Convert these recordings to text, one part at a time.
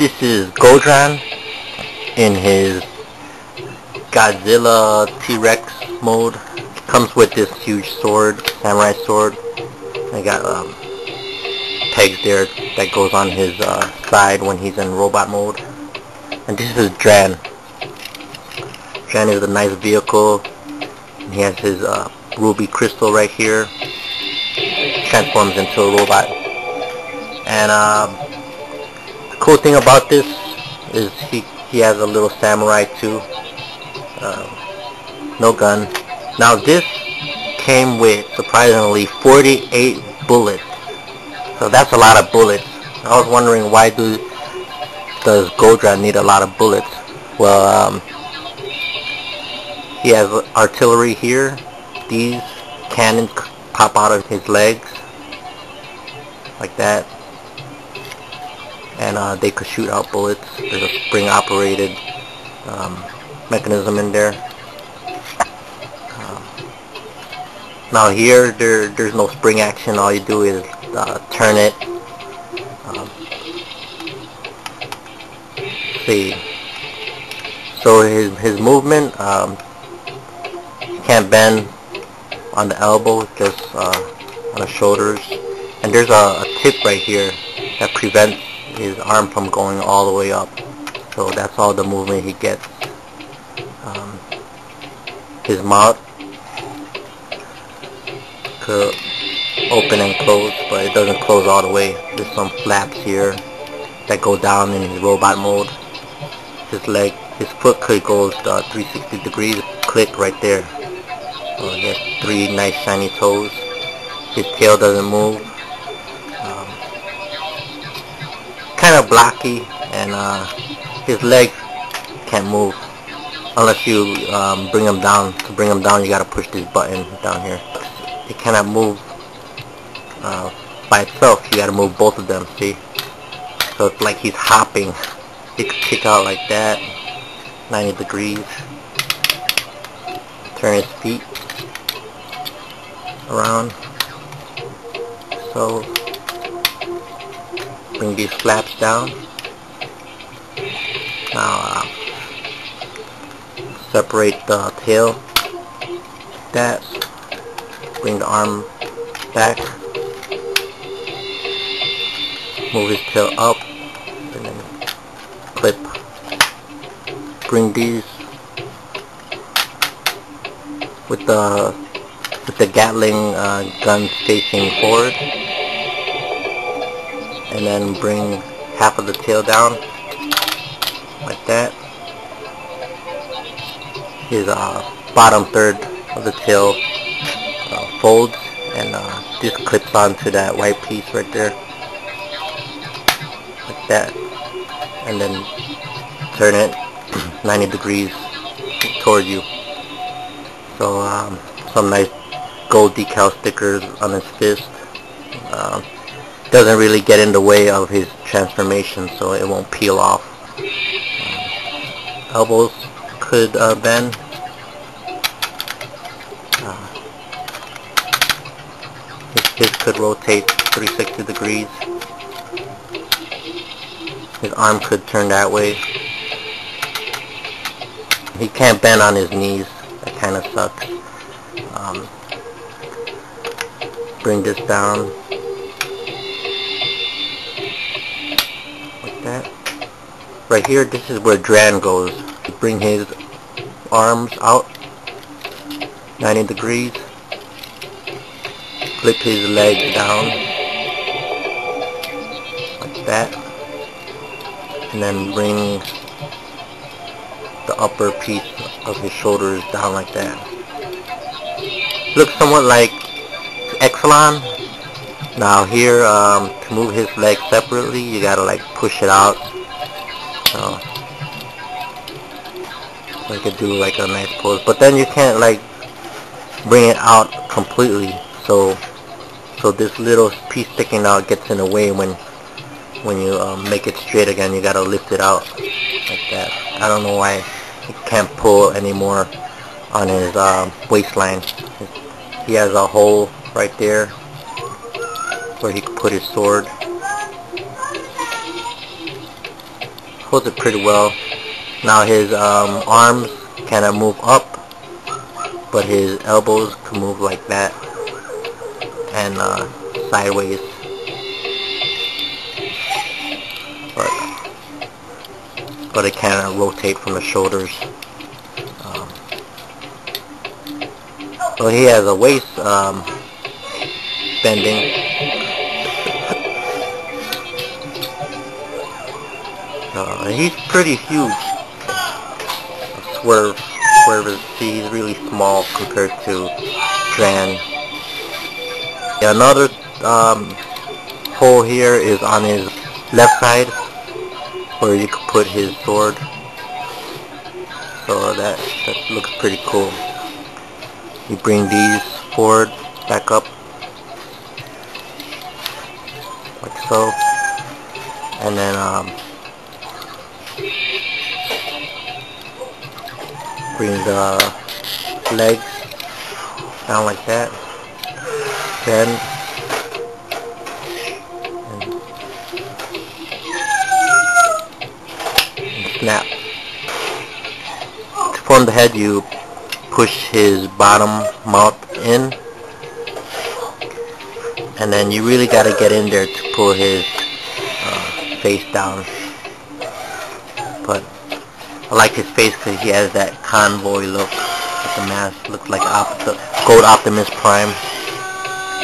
This is Goldran in his Godzilla T-Rex mode. Comes with this huge sword, samurai sword. I got pegs there that goes on his side when he's in robot mode. And this is Dran. Dran is a nice vehicle. He has his ruby crystal right here. Transforms into a robot. And the cool thing about this is he has a little samurai too. No gun. Now this came with surprisingly 48 bullets. So that's a lot of bullets. I was wondering why does Goldran need a lot of bullets? Well, he has artillery here. These cannons pop out of his legs like that, and they could shoot out bullets. There's a spring operated mechanism in there. Now here there's no spring action. All you do is turn it. See, so his movement, he can't bend on the elbow, just on the shoulders. And there's a tip right here that prevents his arm from going all the way up. So that's all the movement he gets. His mouth could open and close, but it doesn't close all the way. There's some flaps here that go down in his robot mode. His leg, his foot could go 360 degrees, click right there. So he has 3 nice shiny toes. His tail doesn't move. Kind of blocky, and his legs can't move unless you bring him down. To bring him down, you gotta push this button down here. It cannot move by itself. You gotta move both of them. See? So it's like he's hopping. He could kick out like that, 90 degrees. Turn his feet around. So bring these flaps down. Now separate the tail. That. Bring the arm back. Move his tail up, and then clip. Bring these with the Gatling gun facing forward, and then bring half of the tail down like that. His bottom third of the tail folds, and this clips onto that white piece right there like that, and then turn it 90 degrees toward you. So some nice gold decal stickers on his fist. Doesn't really get in the way of his transformation, so it won't peel off. Elbows could bend. His could rotate 360 degrees. His arm could turn that way. He can't bend on his knees. That kind of sucks. Bring this down like that. Right here, this is where Dran goes. Bring his arms out 90 degrees. Flip his leg down like that, and then bring the upper piece of his shoulders down like that. Looks somewhat like Exelon. Now here, to move his leg separately, you gotta like push it out. So you could do like a nice pose, but then you can't like bring it out completely. So this little piece sticking out gets in the way when you make it straight again. You gotta lift it out like that. I don't know why he can't pull anymore on his waistline. He has a hole right there where he could put his sword. holds it pretty well. Now his arms cannot move up, but his elbows can move like that and sideways. But it cannot rotate from the shoulders. So he has a waist bending. He's pretty huge. Swerve is, see, he's really small compared to Dran. Another hole here is on his left side, where you could put his sword. So that looks pretty cool. You bring these forward, back up, like so, and then bring the legs down like that, bend, and snap. To form the head, you push his bottom mouth in, and then you really got to get in there to pull his face down. But I like his face because he has that convoy look with the mask. Looks like Gold Optimus Prime.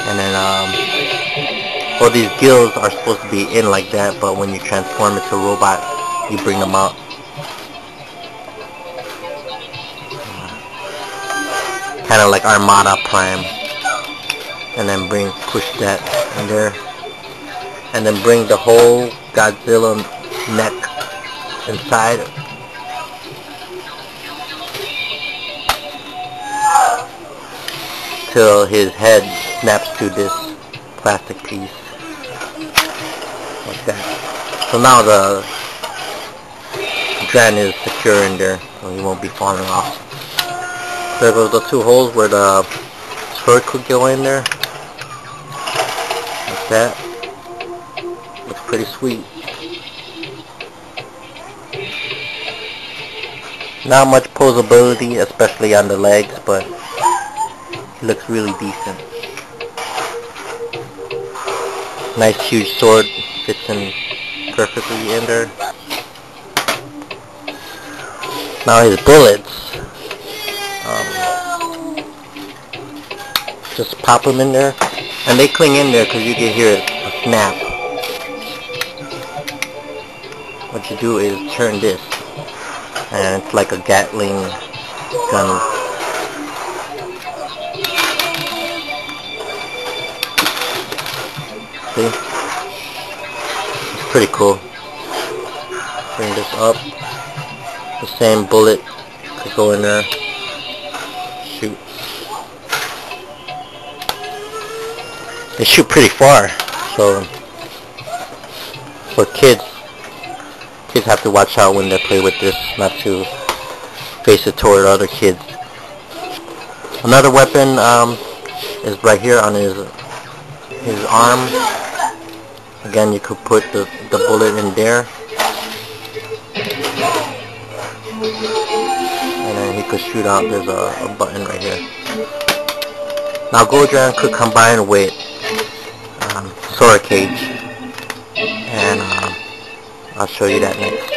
And then all these gills are supposed to be in like that, but when you transform it to a robot, you bring them out. Kind of like Armada Prime. And then push that in there, and then bring the whole Godzilla neck inside. Till his head snaps to this plastic piece, like that. So now the Dran is secure in there, so he won't be falling off. There goes the two holes where the sword could go in there, like that. Looks pretty sweet. Not much posability, especially on the legs, but it looks really decent. Nice huge sword, fits in perfectly in there. Now his bullets, just pop them in there, and they cling in there because you can hear a snap. What you do is turn this, and it's like a Gatling gun. See? It's pretty cool. Bring this up. The same bullet could go in there. Shoot. They shoot pretty far, so for kids have to watch out when they play with this, not to face it toward other kids. Another weapon is right here on his arm. Again, you could put the bullet in there, and then he could shoot out. There's a button right here. Now Goldran could combine with Sora Cage, and I'll show you that next.